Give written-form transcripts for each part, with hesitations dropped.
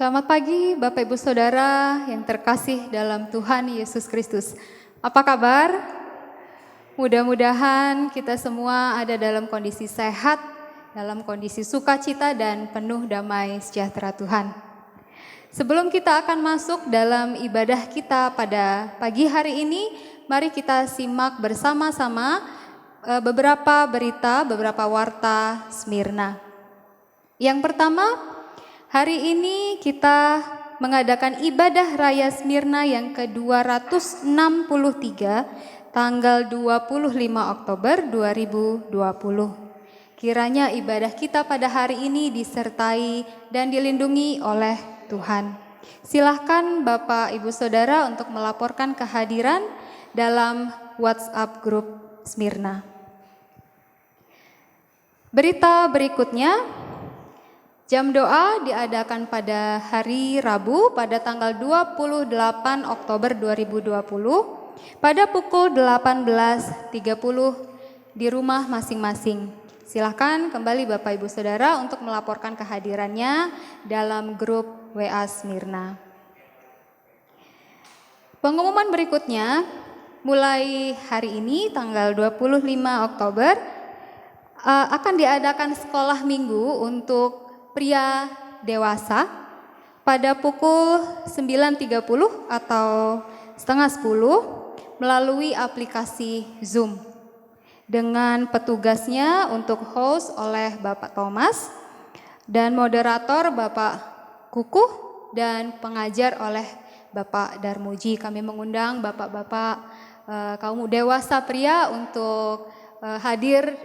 Selamat pagi Bapak Ibu Saudara yang terkasih dalam Tuhan Yesus Kristus. Apa kabar? Mudah-mudahan kita semua ada dalam kondisi sehat, dalam kondisi sukacita dan penuh damai sejahtera Tuhan. Sebelum kita akan masuk dalam ibadah kita pada pagi hari ini, mari kita simak bersama-sama beberapa berita, beberapa warta Smyrna. Yang pertama, hari ini kita mengadakan ibadah Raya Smyrna yang ke-263 tanggal 25 Oktober 2020. Kiranya ibadah kita pada hari ini disertai dan dilindungi oleh Tuhan. Silahkan Bapak Ibu Saudara untuk melaporkan kehadiran dalam WhatsApp grup Smyrna. Berita berikutnya, jam doa diadakan pada hari Rabu pada tanggal 28 Oktober 2020 pada pukul 18.30 di rumah masing-masing. Silakan kembali Bapak Ibu Saudara untuk melaporkan kehadirannya dalam grup WA Smyrna. Pengumuman berikutnya, mulai hari ini tanggal 25 Oktober akan diadakan sekolah minggu untuk pria dewasa pada pukul 9.30 atau setengah 10 melalui aplikasi Zoom dengan petugasnya untuk host oleh Bapak Thomas dan moderator Bapak Kukuh dan pengajar oleh Bapak Darmuji. Kami mengundang bapak-bapak kaum dewasa pria untuk hadir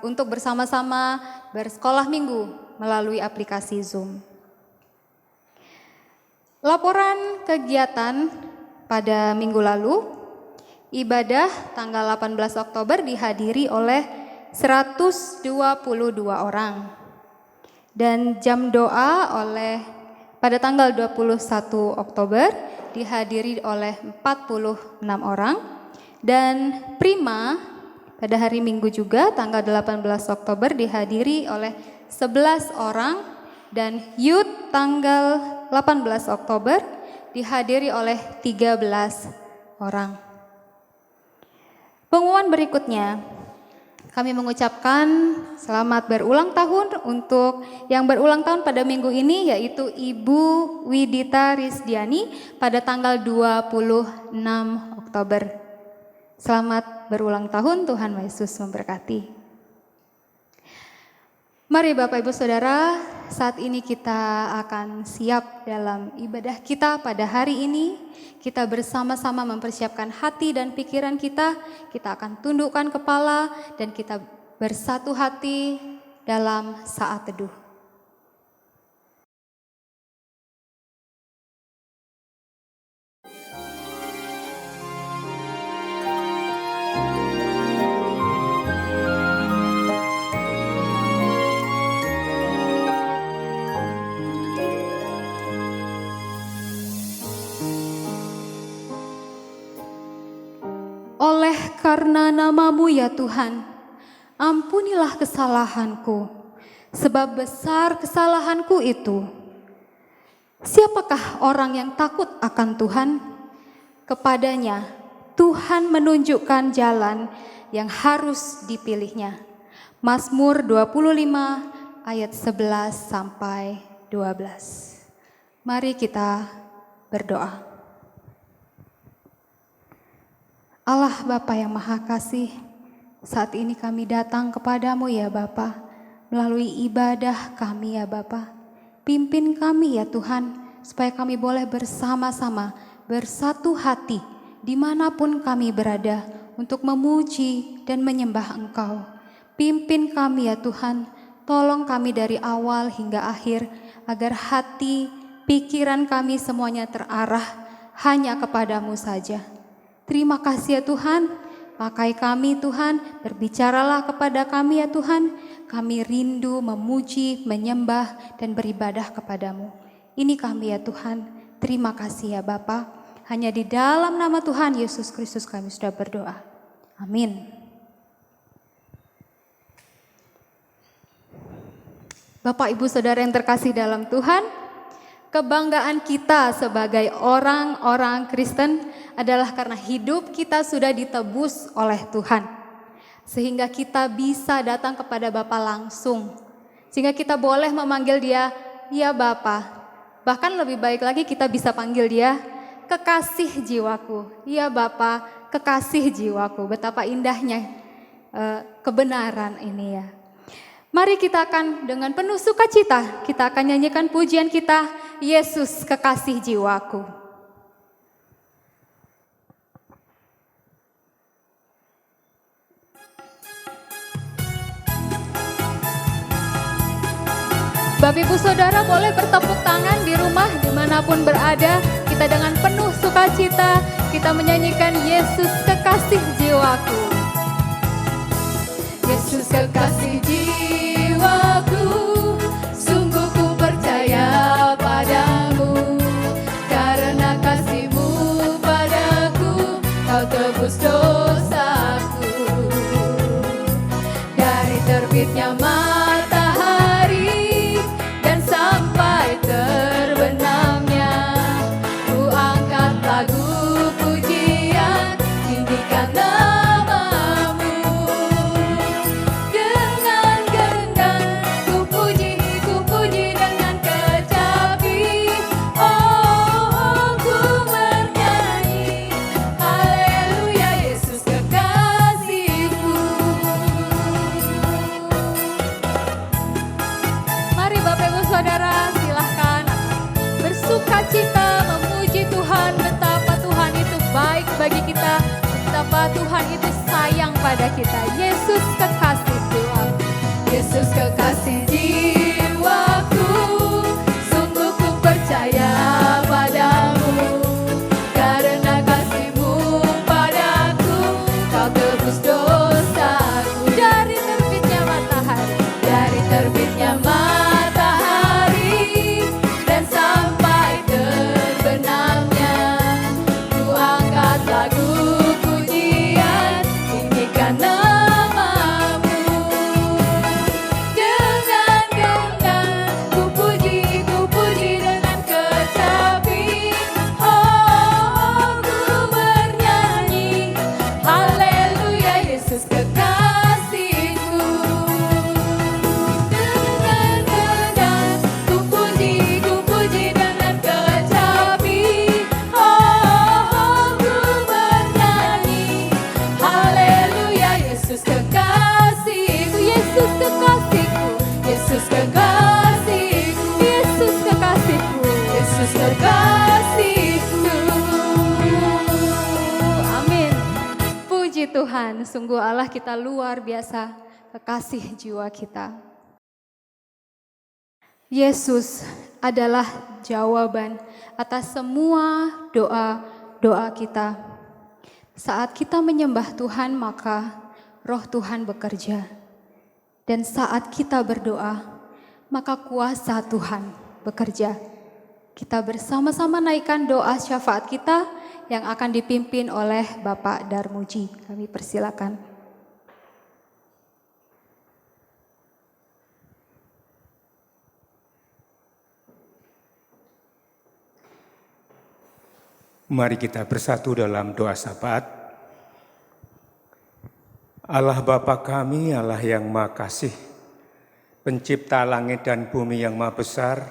untuk bersama-sama bersekolah minggu melalui aplikasi Zoom. Laporan kegiatan pada minggu lalu, ibadah tanggal 18 Oktober dihadiri oleh 122 orang. Dan jam doa pada tanggal 21 Oktober dihadiri oleh 46 orang. Dan prima pada hari Minggu juga tanggal 18 Oktober dihadiri oleh 11 orang dan youth tanggal 18 Oktober dihadiri oleh 13 orang. Pengumuman berikutnya, kami mengucapkan selamat berulang tahun untuk yang berulang tahun pada minggu ini yaitu Ibu Widita Rizdiani pada tanggal 26 Oktober. Selamat berulang tahun, Tuhan Yesus memberkati. Mari Bapak Ibu Saudara, saat ini kita akan siap dalam ibadah kita pada hari ini. Kita bersama-sama mempersiapkan hati dan pikiran kita akan tundukkan kepala dan kita bersatu hati dalam saat teduh. Oleh karena nama-Mu ya Tuhan, ampunilah kesalahanku, sebab besar kesalahanku itu. Siapakah orang yang takut akan Tuhan? Kepadanya Tuhan menunjukkan jalan yang harus dipilihnya. Mazmur 25 ayat 11 sampai 12. Mari kita berdoa. Allah Bapa yang Maha Kasih, saat ini kami datang kepadamu ya Bapa, melalui ibadah kami ya Bapa. Pimpin kami ya Tuhan, supaya kami boleh bersama-sama, bersatu hati, dimanapun kami berada, untuk memuji dan menyembah Engkau. Pimpin kami ya Tuhan, tolong kami dari awal hingga akhir, agar hati, pikiran kami semuanya terarah hanya kepadamu saja. Terima kasih ya Tuhan, pakai kami Tuhan, berbicaralah kepada kami ya Tuhan. Kami rindu memuji, menyembah, dan beribadah kepadamu. Ini kami ya Tuhan, terima kasih ya Bapa. Hanya di dalam nama Tuhan Yesus Kristus kami sudah berdoa. Amin. Bapak Ibu Saudara yang terkasih dalam Tuhan, Kebanggaan kita sebagai orang-orang Kristen adalah karena hidup kita sudah ditebus oleh Tuhan. Sehingga kita bisa datang kepada Bapa langsung. Sehingga kita boleh memanggil Dia, ya Bapa. Bahkan lebih baik lagi kita bisa panggil Dia, kekasih jiwaku. Ya Bapa, kekasih jiwaku. Betapa indahnya kebenaran ini ya. Mari kita akan dengan penuh sukacita, kita akan nyanyikan pujian kita, Yesus kekasih jiwaku. Bapak Ibu Saudara boleh bertepuk tangan di rumah dimanapun berada. Kita dengan penuh sukacita, kita menyanyikan Yesus kekasih jiwaku. Yesus kekasih jiwaku, sungguh ku percaya padamu. Karena kasih-Mu padaku, Kau tebus dosaku. Dari terbitnya matahari dan sampai terbenamnya, ku angkat lagu pujian, tinggikan sukacita memuji Tuhan, betapa Tuhan itu baik bagi kita, betapa Tuhan itu sayang pada kita. Yesus kekasih jiwaku, Yesus kekasih jiwaku, sungguh ku percaya padamu. Karena kasih-Mu padaku, Kau tebus dosaku. Dari terbitnya matahari, dari terbitnya matahari dan sampai terbenamnya, ku angkat lagu pujian, tinggikan nama-Mu. Dengan genggam ku puji dengan kecapi. Oh, ku bernyanyi, haleluya Yesus kekasihku. Dengan genggam ku puji dengan kecapi. Oh, ku bernyanyi, haleluya Yesus kekasihku. Yesus kekasihku, Yesus kekasihku, Yesus kekasihku, Yesus kekasihku. Amin. Puji Tuhan, sungguh Allah kita luar biasa, kekasih jiwa kita. Yesus adalah jawaban atas semua doa-doa kita. Saat kita menyembah Tuhan, maka Roh Tuhan bekerja. Dan saat kita berdoa, maka kuasa Tuhan bekerja. Kita bersama-sama naikkan doa syafaat kita yang akan dipimpin oleh Bapak Darmuji. Kami persilakan. Mari kita bersatu dalam doa syafaat. Allah Bapa kami, Allah yang Maha Kasih, Pencipta langit dan bumi yang Maha Besar.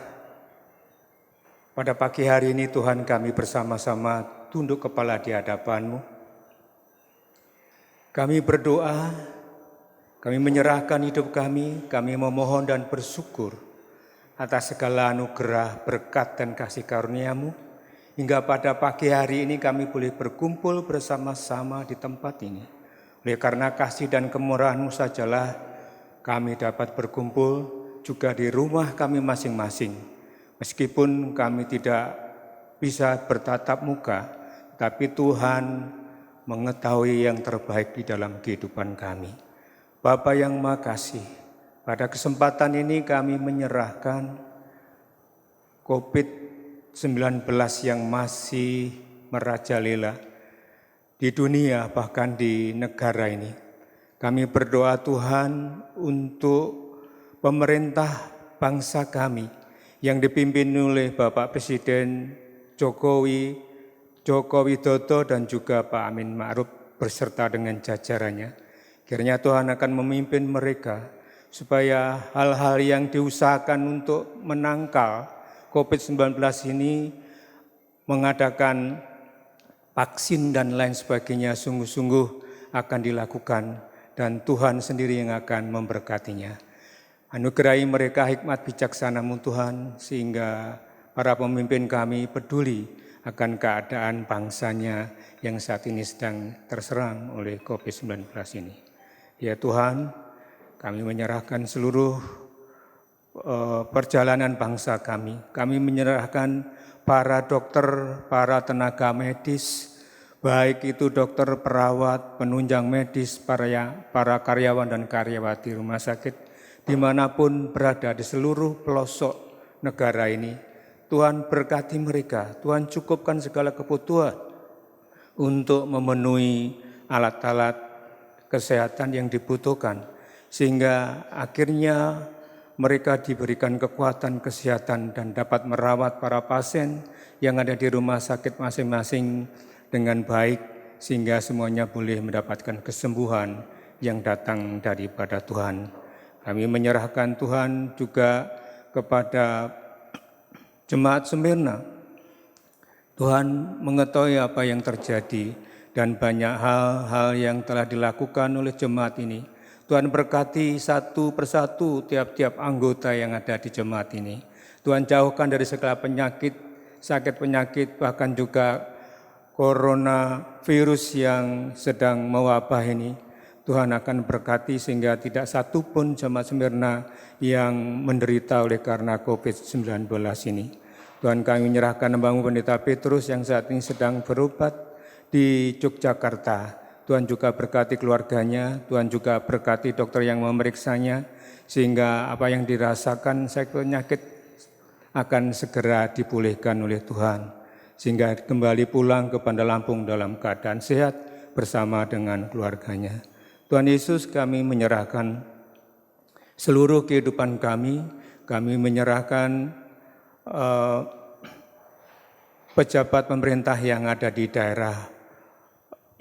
Pada pagi hari ini Tuhan kami bersama-sama tunduk kepala di hadapan-Mu. Kami berdoa, kami menyerahkan hidup kami memohon dan bersyukur atas segala anugerah, berkat dan kasih karunia-Mu. Hingga pada pagi hari ini kami boleh berkumpul bersama-sama di tempat ini. Oleh karena kasih dan kemurahan-Mu sajalah kami dapat berkumpul juga di rumah kami masing-masing. Meskipun kami tidak bisa bertatap muka, tapi Tuhan mengetahui yang terbaik di dalam kehidupan kami. Bapa yang Maha Kasih, pada kesempatan ini kami menyerahkan COVID-19 yang masih merajalela di dunia bahkan di negara ini. Kami berdoa Tuhan untuk pemerintah bangsa kami yang dipimpin oleh Bapak Presiden Joko Widodo dan juga Pak Amin Ma'ruf berserta dengan jajarannya. Kiranya Tuhan akan memimpin mereka supaya hal-hal yang diusahakan untuk menangkal COVID-19 ini, mengadakan vaksin dan lain sebagainya, sungguh-sungguh akan dilakukan dan Tuhan sendiri yang akan memberkatinya. Anugerahi mereka hikmat bijaksana-Mu Tuhan, sehingga para pemimpin kami peduli akan keadaan bangsanya yang saat ini sedang terserang oleh COVID-19 ini. Ya Tuhan, kami menyerahkan seluruh perjalanan bangsa kami. Kami menyerahkan para dokter, para tenaga medis, baik itu dokter, perawat, penunjang medis, para karyawan dan karyawati rumah sakit, dimanapun berada di seluruh pelosok negara ini. Tuhan berkati mereka, Tuhan cukupkan segala kebutuhan untuk memenuhi alat-alat kesehatan yang dibutuhkan, sehingga akhirnya mereka diberikan kekuatan kesehatan dan dapat merawat para pasien yang ada di rumah sakit masing-masing dengan baik, sehingga semuanya boleh mendapatkan kesembuhan yang datang daripada Tuhan. Kami menyerahkan Tuhan juga kepada Jemaat Smyrna. Tuhan mengetahui apa yang terjadi dan banyak hal-hal yang telah dilakukan oleh jemaat ini. Tuhan berkati satu persatu tiap-tiap anggota yang ada di jemaat ini. Tuhan jauhkan dari segala penyakit, sakit penyakit, bahkan juga coronavirus yang sedang mewabah ini. Tuhan akan berkati sehingga tidak satu pun jemaat Smyrna yang menderita oleh karena COVID-19 ini. Tuhan, kami menyerahkan hambamu Pendeta Petrus yang saat ini sedang berobat di Yogyakarta. Tuhan juga berkati keluarganya, Tuhan juga berkati dokter yang memeriksanya, sehingga apa yang dirasakan sakit penyakit akan segera dipulihkan oleh Tuhan, sehingga kembali pulang kepada Lampung dalam keadaan sehat bersama dengan keluarganya. Tuhan Yesus, kami menyerahkan seluruh kehidupan kami menyerahkan pejabat pemerintah yang ada di daerah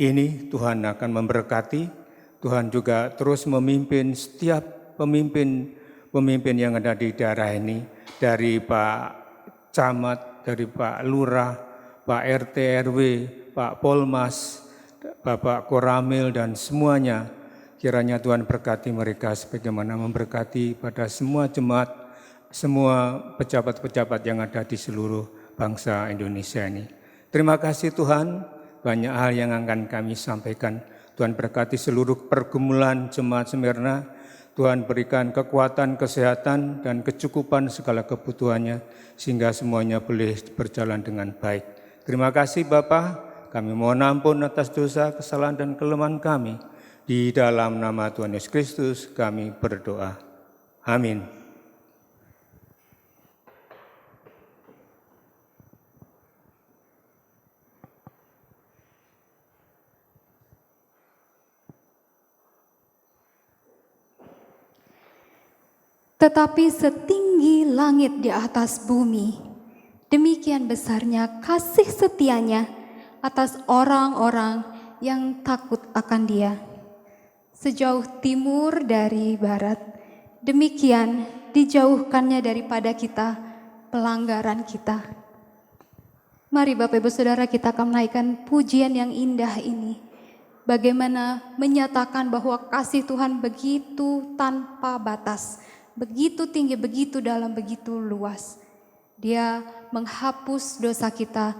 ini. Tuhan akan memberkati, Tuhan juga terus memimpin setiap pemimpin yang ada di daerah ini, dari Pak Camat, dari Pak Lurah, Pak RT RW, Pak Polmas, Bapak Koramil dan semuanya. Kiranya Tuhan berkati mereka sebagaimana memberkati pada semua jemaat, semua pejabat-pejabat yang ada di seluruh bangsa Indonesia ini. Terima kasih Tuhan, banyak hal yang akan kami sampaikan. Tuhan berkati seluruh pergumulan jemaat Smyrna. Tuhan berikan kekuatan, kesehatan, dan kecukupan segala kebutuhannya, sehingga semuanya boleh berjalan dengan baik. Terima kasih Bapa, kami mohon ampun atas dosa, kesalahan, dan kelemahan kami. Di dalam nama Tuhan Yesus Kristus kami berdoa. Amin. Tetapi setinggi langit di atas bumi, demikian besarnya kasih setianya atas orang-orang yang takut akan Dia. Sejauh timur dari barat, demikian dijauhkannya daripada kita pelanggaran kita. Mari Bapak Ibu Saudara, kita akan menaikkan pujian yang indah ini. Bagaimana menyatakan bahwa kasih Tuhan begitu tanpa batas, begitu tinggi, begitu dalam, begitu luas. Dia menghapus dosa kita,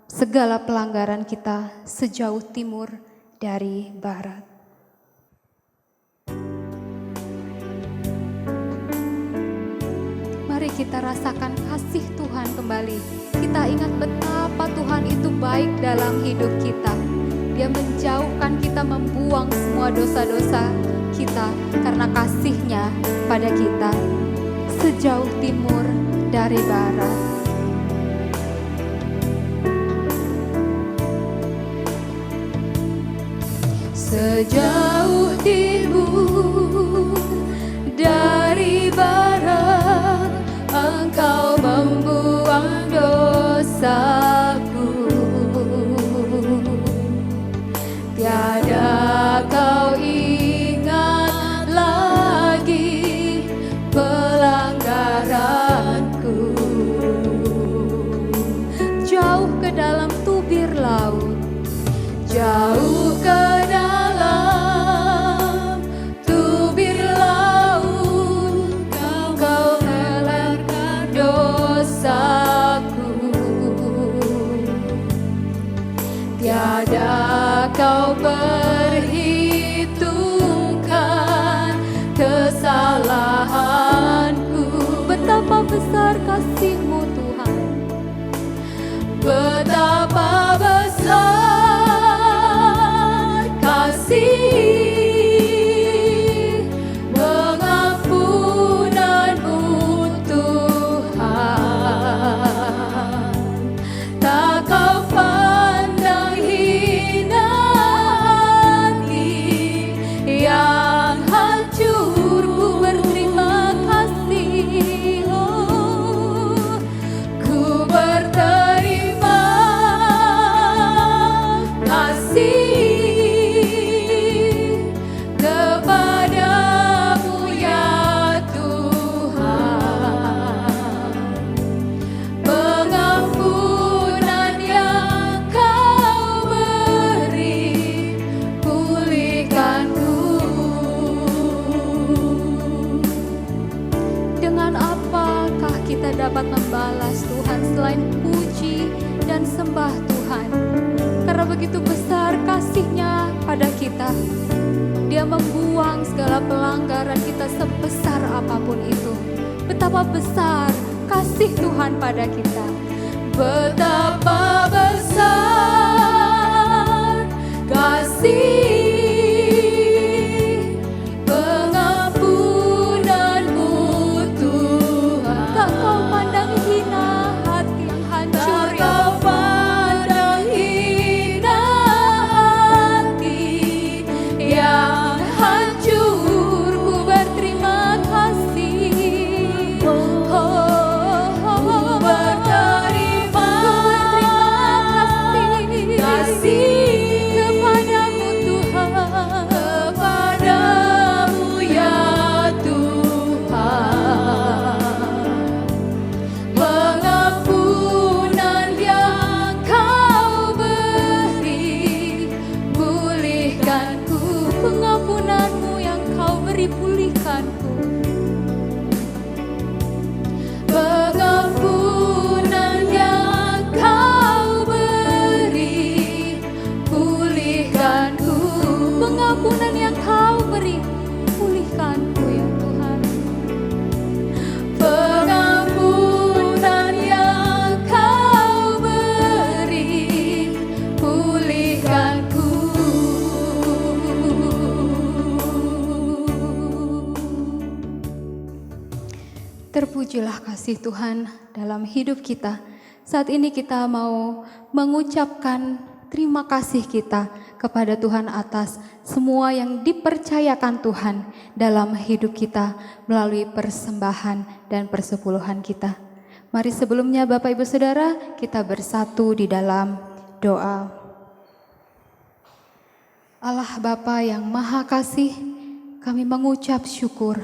segala pelanggaran kita sejauh timur dari barat. Mari kita rasakan kasih Tuhan kembali. Kita ingat betapa Tuhan itu baik dalam hidup kita. Dia menjauhkan kita, membuang semua dosa-dosa kita karena kasih-Nya pada kita sejauh timur dari barat. Sejauh timur dari barat, Engkau Kau perhitungkan kesalahanku. Betapa besar kasih-Mu Tuhan, betapa besar kasih pengampunan-Mu Tuhan. Tak Kau pandang hina hati yang hancur, ku berterima kasih. Oh, ku berterima kasih kepadamu ya Tuhan. Pengampunan yang Kau beri, pulihkanku. Dengan apakah kita dapat membalas Tuhan selain puji dan sembah Tuhan? Karena begitu besar kasih-Nya pada kita. Dia membuang segala pelanggaran kita sebesar apapun itu. Betapa besar kasih Tuhan pada kita. Betapa besar kasih pengampunan-Mu Tuhan. Tak Kau pandang hina hati yang hancur, tak Kau pandang hina hati yang hancur, ku berterima kasih. Ku berterima kasih kepadamu Tuhan, kepadamu ya Tuhan. Pengampunan yang Kau beri, pulihkanku. Pengampunan-Mu yang Kau beri, pulihkanku. Pengampunan yang Kau beri, pulihkanku. Pengampunan yang Kau beri, pulihkanku ya Tuhan. Pengampunan yang Kau beri, pulihkanku. Terpujilah kasih Tuhan dalam hidup kita. Saat ini kita mau mengucapkan terima kasih kita kepada Tuhan atas semua yang dipercayakan Tuhan dalam hidup kita melalui persembahan dan persepuluhan kita. Mari sebelumnya Bapak Ibu Saudara, kita bersatu di dalam doa. Allah Bapa yang Maha Kasih, kami mengucap syukur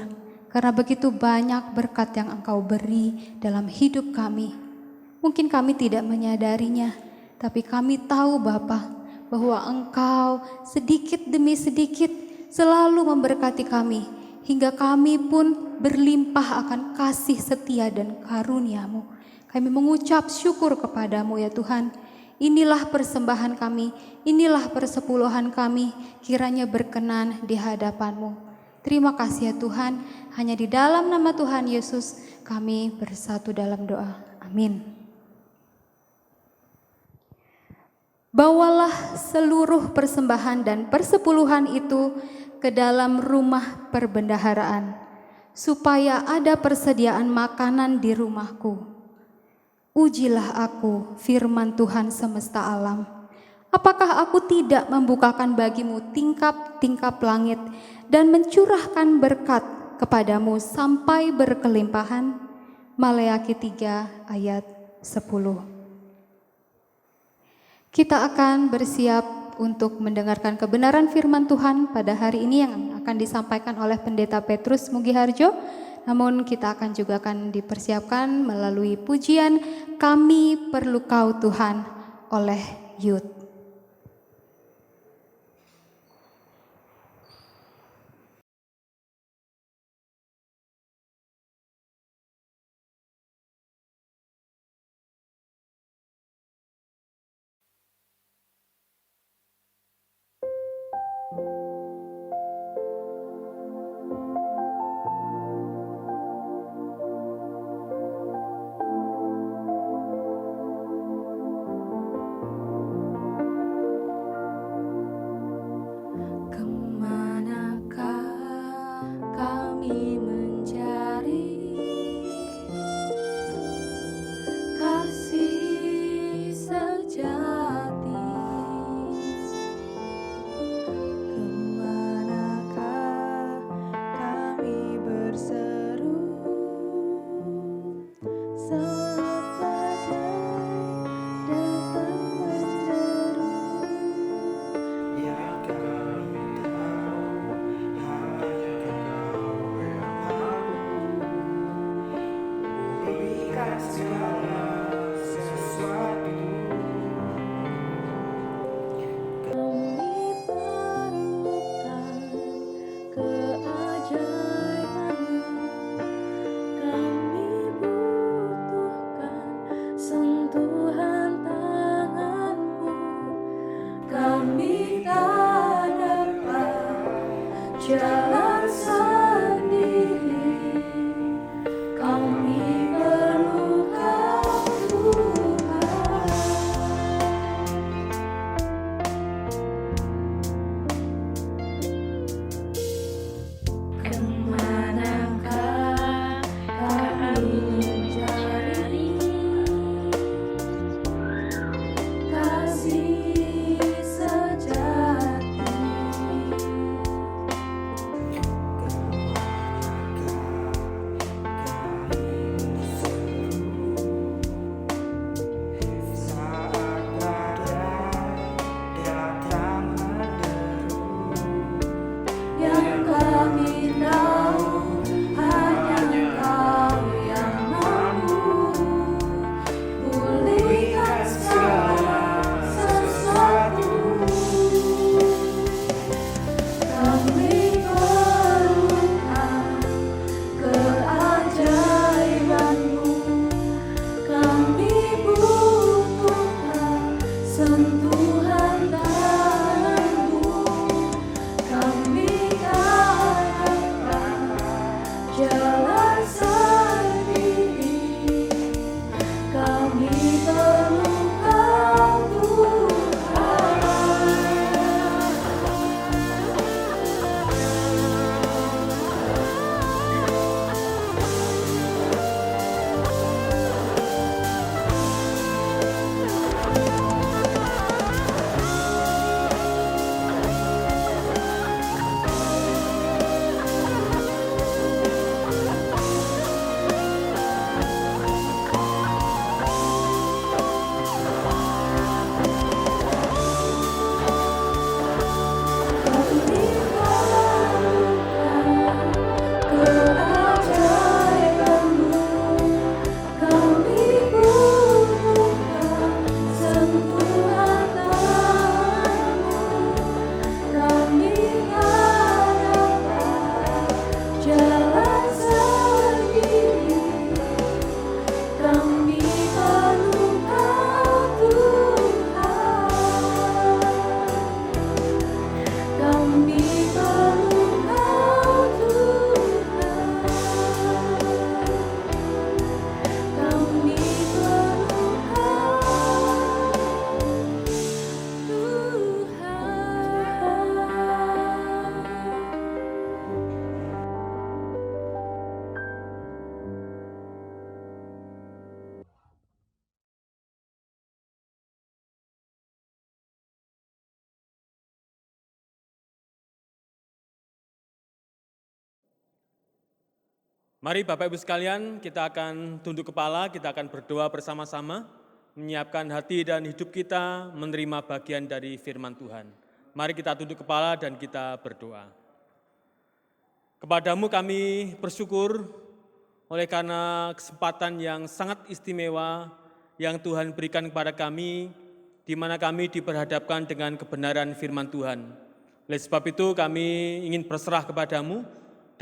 karena begitu banyak berkat yang Engkau beri dalam hidup kami. Mungkin kami tidak menyadarinya, tapi kami tahu Bapa bahwa Engkau sedikit demi sedikit selalu memberkati kami, hingga kami pun berlimpah akan kasih setia dan karunia-Mu. Kami mengucap syukur kepadamu ya Tuhan. Inilah persembahan kami, inilah persepuluhan kami, kiranya berkenan di hadapan-Mu. Terima kasih ya Tuhan, hanya di dalam nama Tuhan Yesus kami bersatu dalam doa. Amin. Bawalah seluruh persembahan dan persepuluhan itu ke dalam rumah perbendaharaan, supaya ada persediaan makanan di rumahku. Ujilah aku, firman Tuhan semesta alam. Apakah aku tidak membukakan bagimu tingkap-tingkap langit dan mencurahkan berkat kepadamu sampai berkelimpahan? Maleakhi 3 ayat 10. Kita akan bersiap untuk mendengarkan kebenaran firman Tuhan pada hari ini yang akan disampaikan oleh Pendeta Petrus Mugiharjo. Namun kita juga akan dipersiapkan melalui pujian Kami Perlu Kau Tuhan oleh Youth. Mari Bapak Ibu sekalian, kita akan tunduk kepala, kita akan berdoa bersama-sama, menyiapkan hati dan hidup kita menerima bagian dari firman Tuhan. Mari kita tunduk kepala dan kita berdoa. Kepadamu kami bersyukur oleh karena kesempatan yang sangat istimewa yang Tuhan berikan kepada kami, di mana kami diperhadapkan dengan kebenaran firman Tuhan. Oleh sebab itu kami ingin berserah kepadamu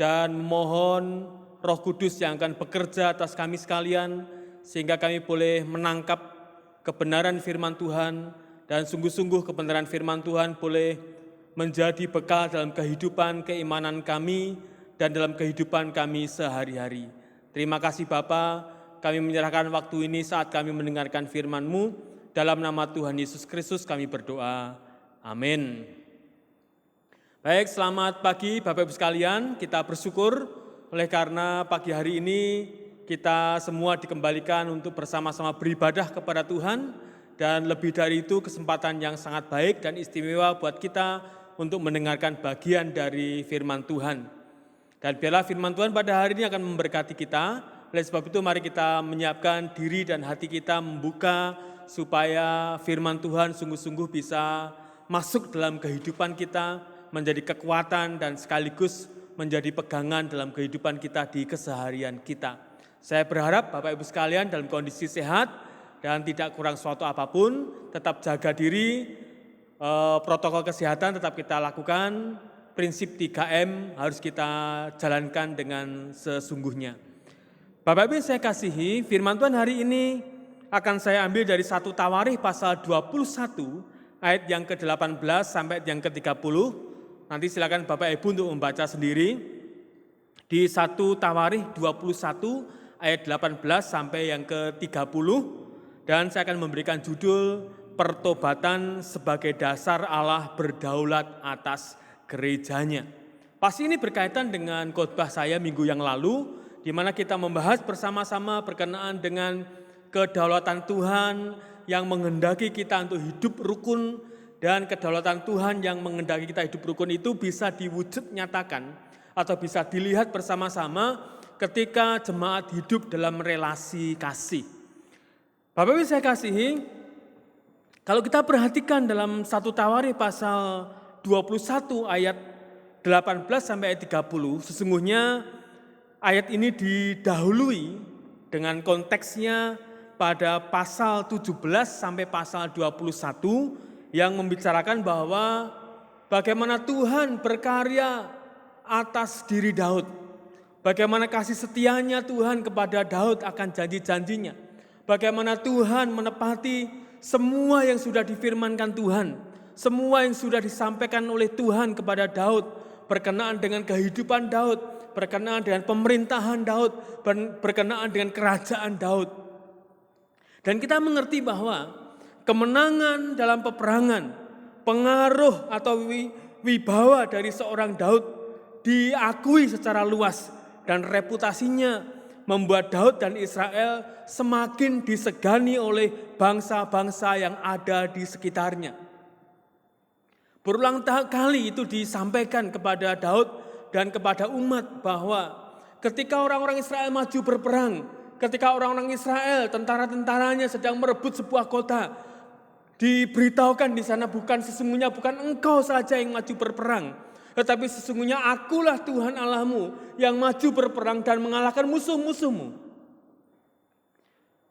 dan memohon Roh Kudus yang akan bekerja atas kami sekalian, sehingga kami boleh menangkap kebenaran firman Tuhan, dan sungguh-sungguh kebenaran firman Tuhan boleh menjadi bekal dalam kehidupan keimanan kami dan dalam kehidupan kami sehari-hari. Terima kasih Bapa, kami menyerahkan waktu ini saat kami mendengarkan firman-Mu. Dalam nama Tuhan Yesus Kristus kami berdoa. Amin. Baik, selamat pagi Bapak Ibu sekalian, kita bersyukur oleh karena pagi hari ini kita semua dikembalikan untuk bersama-sama beribadah kepada Tuhan, dan lebih dari itu kesempatan yang sangat baik dan istimewa buat kita untuk mendengarkan bagian dari firman Tuhan. Dan biarlah firman Tuhan pada hari ini akan memberkati kita. Oleh sebab itu mari kita menyiapkan diri dan hati kita membuka supaya firman Tuhan sungguh-sungguh bisa masuk dalam kehidupan kita, menjadi kekuatan dan sekaligus menjadi pegangan dalam kehidupan kita di keseharian kita. Saya berharap Bapak Ibu sekalian dalam kondisi sehat dan tidak kurang suatu apapun, tetap jaga diri, protokol kesehatan tetap kita lakukan, prinsip 3M harus kita jalankan dengan sesungguhnya. Bapak Ibu saya kasihi, firman Tuhan hari ini akan saya ambil dari 1 Tawarikh pasal 21 ayat yang ke-18 sampai yang ke-30. Nanti silakan Bapak Ibu untuk membaca sendiri di 1 Tawarikh 21 ayat 18 sampai yang ke-30, dan saya akan memberikan judul Pertobatan sebagai dasar Allah berdaulat atas gerejanya. Pasti ini berkaitan dengan khotbah saya minggu yang lalu, di mana kita membahas bersama-sama berkenaan dengan kedaulatan Tuhan yang menghendaki kita untuk hidup rukun dan kedaulatan Tuhan yang menghendaki kita hidup rukun itu bisa diwujud nyatakan atau bisa dilihat bersama-sama ketika jemaat hidup dalam relasi kasih. Bapak Ibu saya kasihi, kalau kita perhatikan dalam 1 Tawarikh pasal 21 ayat 18 sampai ayat 30, sesungguhnya ayat ini didahului dengan konteksnya pada pasal 17 sampai pasal 21 yang membicarakan bahwa bagaimana Tuhan berkarya atas diri Daud. Bagaimana kasih setianya Tuhan kepada Daud akan janji-janjinya. Bagaimana Tuhan menepati semua yang sudah difirmankan Tuhan. Semua yang sudah disampaikan oleh Tuhan kepada Daud berkenaan dengan kehidupan Daud, berkenaan dengan pemerintahan Daud, berkenaan dengan kerajaan Daud. Dan kita mengerti bahwa kemenangan dalam peperangan, pengaruh atau wibawa dari seorang Daud diakui secara luas dan reputasinya membuat Daud dan Israel semakin disegani oleh bangsa-bangsa yang ada di sekitarnya. Berulang kali itu disampaikan kepada Daud dan kepada umat bahwa ketika orang-orang Israel maju berperang, ketika orang-orang Israel, tentara-tentaranya sedang merebut sebuah kota, diberitahukan di sana sesungguhnya bukan engkau saja yang maju berperang, tetapi sesungguhnya akulah Tuhan Allahmu yang maju berperang dan mengalahkan musuh-musuhmu.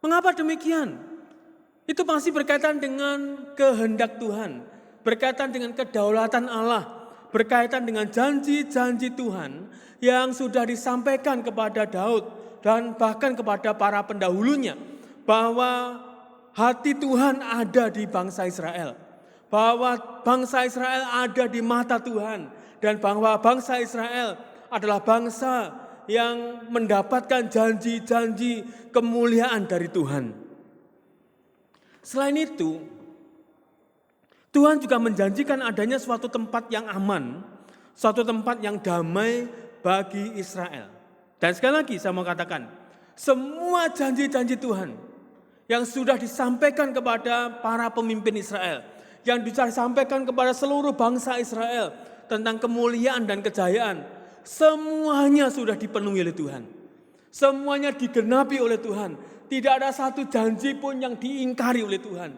Mengapa demikian? Itu pasti berkaitan dengan kehendak Tuhan, berkaitan dengan kedaulatan Allah, berkaitan dengan janji-janji Tuhan yang sudah disampaikan kepada Daud dan bahkan kepada para pendahulunya, bahwa hati Tuhan ada di bangsa Israel, bahwa bangsa Israel ada di mata Tuhan, dan bahwa bangsa Israel adalah bangsa yang mendapatkan janji-janji kemuliaan dari Tuhan. Selain itu, Tuhan juga menjanjikan adanya suatu tempat yang aman, suatu tempat yang damai bagi Israel. Dan sekali lagi saya mau katakan, semua janji-janji Tuhan yang sudah disampaikan kepada para pemimpin Israel, yang disampaikan kepada seluruh bangsa Israel tentang kemuliaan dan kejayaan, semuanya sudah dipenuhi oleh Tuhan. Semuanya digenapi oleh Tuhan. Tidak ada satu janji pun yang diingkari oleh Tuhan.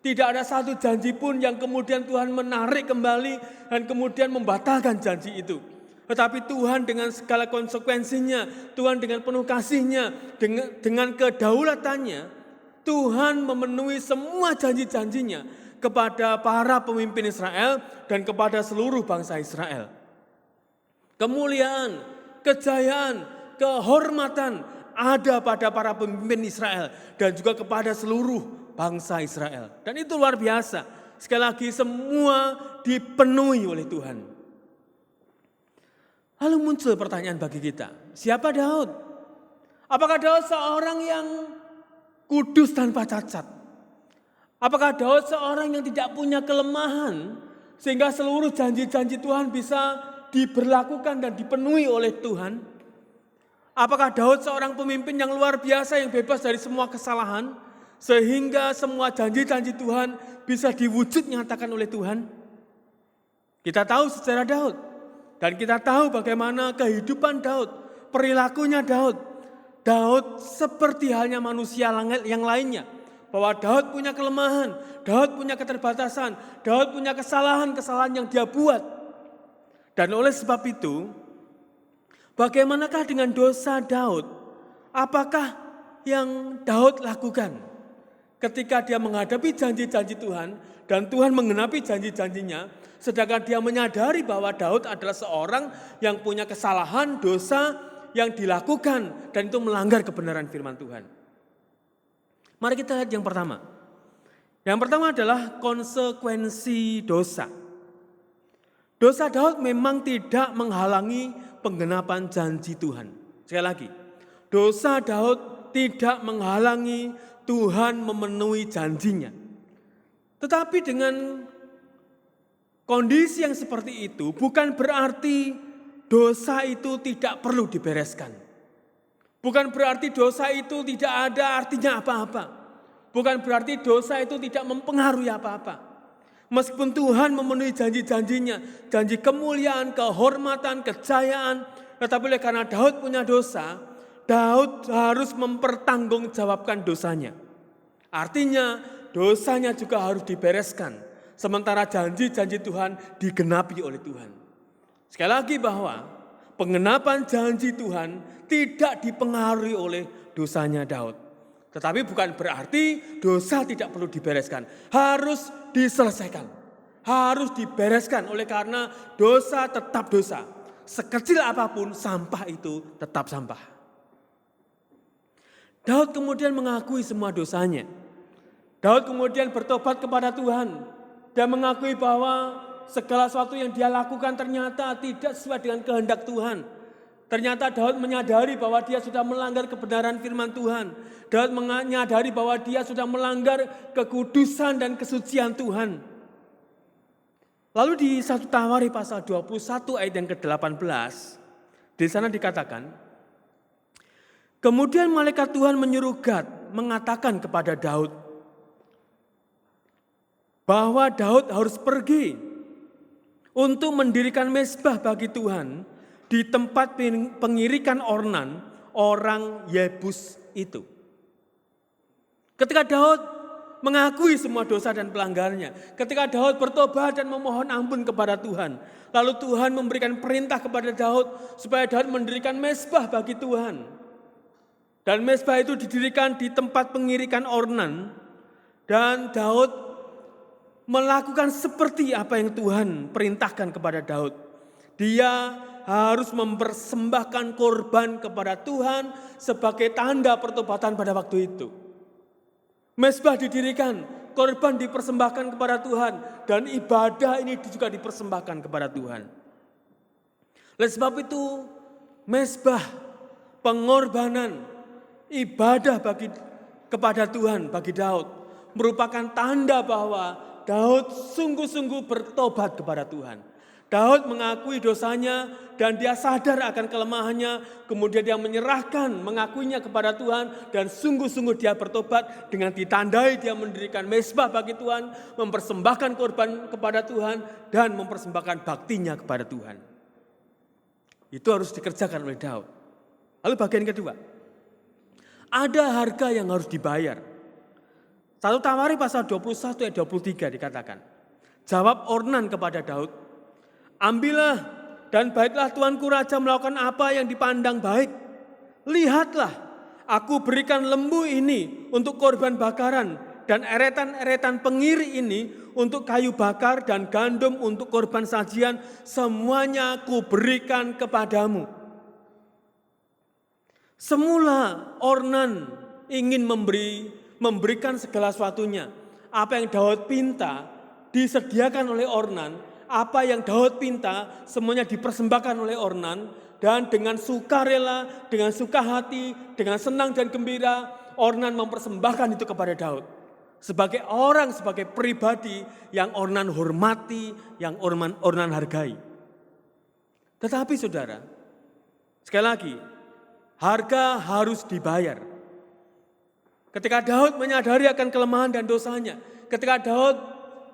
Tidak ada satu janji pun yang kemudian Tuhan menarik kembali dan kemudian membatalkan janji itu. Tetapi Tuhan dengan segala konsekuensinya, Tuhan dengan penuh kasih-Nya, dengan kedaulatannya, Tuhan memenuhi semua janji-janjinya kepada para pemimpin Israel dan kepada seluruh bangsa Israel. Kemuliaan, kejayaan, kehormatan ada pada para pemimpin Israel dan juga kepada seluruh bangsa Israel. Dan itu luar biasa. Sekali lagi semua dipenuhi oleh Tuhan. Lalu muncul pertanyaan bagi kita, siapa Daud? Apakah Daud seorang yang kudus tanpa cacat? Apakah Daud seorang yang tidak punya kelemahan sehingga seluruh janji-janji Tuhan bisa diberlakukan dan dipenuhi oleh Tuhan? Apakah Daud seorang pemimpin yang luar biasa yang bebas dari semua kesalahan sehingga semua janji-janji Tuhan bisa diwujud nyatakan oleh Tuhan? Kita tahu sejarah Daud dan kita tahu bagaimana kehidupan Daud, perilakunya Daud. Daud seperti halnya manusia yang lainnya, bahwa Daud punya kelemahan, Daud punya keterbatasan, Daud punya kesalahan-kesalahan yang dia buat. Dan oleh sebab itu, bagaimanakah dengan dosa Daud? Apakah yang Daud lakukan ketika dia menghadapi janji-janji Tuhan dan Tuhan menggenapi janji-janjinya, sedangkan dia menyadari bahwa Daud adalah seorang yang punya kesalahan, dosa yang dilakukan dan itu melanggar kebenaran firman Tuhan. Mari kita lihat yang pertama. Yang pertama adalah konsekuensi dosa. Dosa Daud memang tidak menghalangi penggenapan janji Tuhan. Sekali lagi, dosa Daud tidak menghalangi Tuhan memenuhi janjinya. Tetapi dengan kondisi yang seperti itu bukan berarti dosa itu tidak perlu dibereskan. Bukan berarti dosa itu tidak ada artinya apa-apa. Bukan berarti dosa itu tidak mempengaruhi apa-apa. Meskipun Tuhan memenuhi janji-janjinya, janji kemuliaan, kehormatan, kejayaan, tetapi oleh karena Daud punya dosa, Daud harus mempertanggungjawabkan dosanya. Artinya dosanya juga harus dibereskan, sementara janji-janji Tuhan digenapi oleh Tuhan. Sekali lagi bahwa pengenapan janji Tuhan tidak dipengaruhi oleh dosanya Daud. Tetapi bukan berarti dosa tidak perlu dibereskan. Harus diselesaikan. Harus dibereskan oleh karena dosa tetap dosa. Sekecil apapun sampah itu tetap sampah. Daud kemudian mengakui semua dosanya. Daud kemudian bertobat kepada Tuhan. Dan mengakui bahwa segala sesuatu yang dia lakukan ternyata tidak sesuai dengan kehendak Tuhan. Ternyata Daud menyadari bahwa dia sudah melanggar kebenaran firman Tuhan. Daud menyadari bahwa dia sudah melanggar kekudusan dan kesucian Tuhan. Lalu di 1 Tawari pasal 21 ayat yang ke-18, di sana dikatakan, kemudian malaikat Tuhan menyuruh Gad mengatakan kepada Daud, bahwa Daud harus pergi untuk mendirikan mezbah bagi Tuhan di tempat pengirikan Ornan, orang Yebus itu. Ketika Daud mengakui semua dosa dan pelanggarnya, ketika Daud bertobat dan memohon ampun kepada Tuhan, lalu Tuhan memberikan perintah kepada Daud supaya Daud mendirikan mezbah bagi Tuhan. Dan mezbah itu didirikan di tempat pengirikan Ornan, dan Daud melakukan seperti apa yang Tuhan perintahkan kepada Daud. Dia harus mempersembahkan korban kepada Tuhan sebagai tanda pertobatan pada waktu itu. Mezbah didirikan, korban dipersembahkan kepada Tuhan, dan ibadah ini juga dipersembahkan kepada Tuhan. Oleh sebab itu, mezbah, pengorbanan, ibadah kepada Tuhan bagi Daud merupakan tanda bahwa Daud sungguh-sungguh bertobat kepada Tuhan. Daud mengakui dosanya dan dia sadar akan kelemahannya, kemudian dia menyerahkan, mengakuinya kepada Tuhan dan sungguh-sungguh dia bertobat dengan ditandai dia mendirikan mezbah bagi Tuhan, mempersembahkan korban kepada Tuhan dan mempersembahkan baktinya kepada Tuhan. Itu harus dikerjakan oleh Daud. Lalu bagian kedua, ada harga yang harus dibayar. 1 Tawari pasal 21 ayat 23 dikatakan, jawab Ornan kepada Daud, ambillah dan baiklah tuanku raja melakukan apa yang dipandang baik. Lihatlah, aku berikan lembu ini untuk korban bakaran dan eretan-eretan pengiri ini untuk kayu bakar dan gandum untuk korban sajian. Semuanya aku berikan kepadamu. Semula Ornan ingin memberikan segala sesuatunya. Apa yang Daud pinta disediakan oleh Ornan. Apa yang Daud pinta semuanya dipersembahkan oleh Ornan. Dan dengan sukarela, dengan suka hati, dengan senang dan gembira, Ornan mempersembahkan itu kepada Daud. Sebagai orang, sebagai pribadi yang Ornan hormati, yang Ornan hargai. Tetapi saudara, sekali lagi, harga harus dibayar. Ketika Daud menyadari akan kelemahan dan dosanya, ketika Daud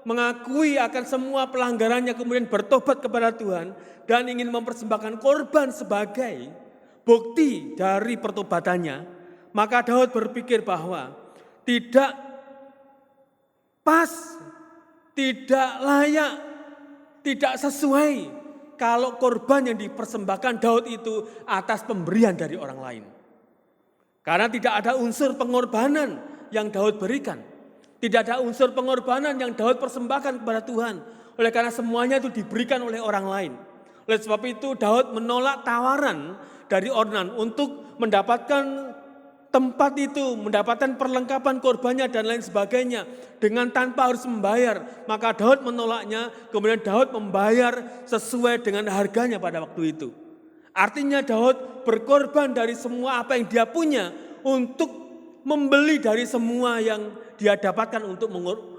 mengakui akan semua pelanggarannya, kemudian bertobat kepada Tuhan dan ingin mempersembahkan korban sebagai bukti dari pertobatannya, maka Daud berpikir bahwa tidak pas, tidak layak, tidak sesuai kalau korban yang dipersembahkan Daud itu atas pemberian dari orang lain. Karena tidak ada unsur pengorbanan yang Daud berikan. Tidak ada unsur pengorbanan yang Daud persembahkan kepada Tuhan. Oleh karena semuanya itu diberikan oleh orang lain. Oleh sebab itu Daud menolak tawaran dari Ornan untuk mendapatkan tempat itu, mendapatkan perlengkapan korbannya dan lain sebagainya. Dengan tanpa harus membayar. Maka Daud menolaknya, kemudian Daud membayar sesuai dengan harganya pada waktu itu. Artinya Daud berkorban dari semua apa yang dia punya untuk membeli dari semua yang dia dapatkan untuk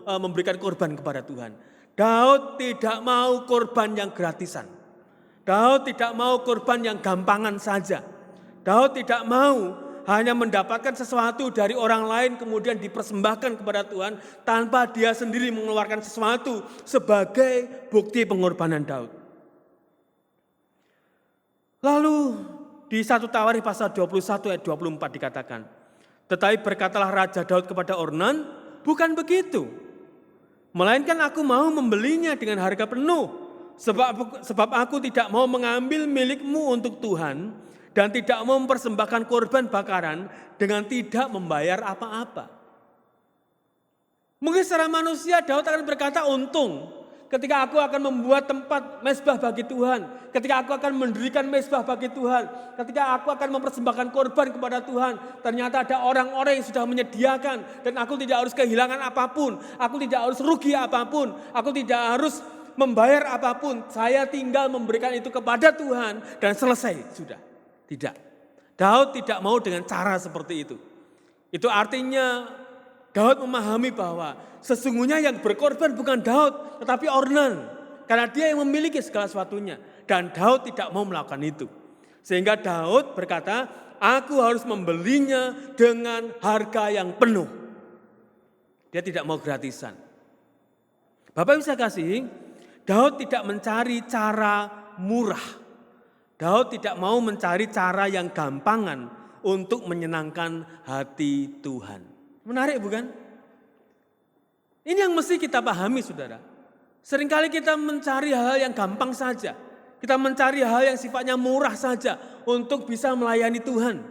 memberikan korban kepada Tuhan. Daud tidak mau korban yang gratisan. Daud tidak mau korban yang gampangan saja. Daud tidak mau hanya mendapatkan sesuatu dari orang lain kemudian dipersembahkan kepada Tuhan tanpa dia sendiri mengeluarkan sesuatu sebagai bukti pengorbanan Daud. Lalu di 1 Tawarikh pasal 21 ayat 24 dikatakan, tetapi berkatalah Raja Daud kepada Ornan, bukan begitu. Melainkan aku mau membelinya dengan harga penuh, sebab aku tidak mau mengambil milikmu untuk Tuhan dan tidak mau mempersembahkan korban bakaran dengan tidak membayar apa-apa. Mungkin secara manusia Daud akan berkata, untung ketika aku akan membuat tempat mezbah bagi Tuhan, ketika aku akan mendirikan mezbah bagi Tuhan, ketika aku akan mempersembahkan korban kepada Tuhan, ternyata ada orang-orang yang sudah menyediakan dan aku tidak harus kehilangan apapun, aku tidak harus rugi apapun, aku tidak harus membayar apapun, saya tinggal memberikan itu kepada Tuhan dan selesai, sudah. Tidak. Daud tidak mau dengan cara seperti itu. Itu artinya Daud memahami bahwa sesungguhnya yang berkorban bukan Daud, tetapi Ornan. Karena dia yang memiliki segala sesuatunya. Dan Daud tidak mau melakukan itu. Sehingga Daud berkata, aku harus membelinya dengan harga yang penuh. Dia tidak mau gratisan. Bapak bisa kasih, Daud tidak mencari cara murah. Daud tidak mau mencari cara yang gampangan untuk menyenangkan hati Tuhan. Menarik bukan? Ini yang mesti kita pahami saudara. Seringkali kita mencari hal yang gampang saja. Kita mencari hal yang sifatnya murah saja untuk bisa melayani Tuhan.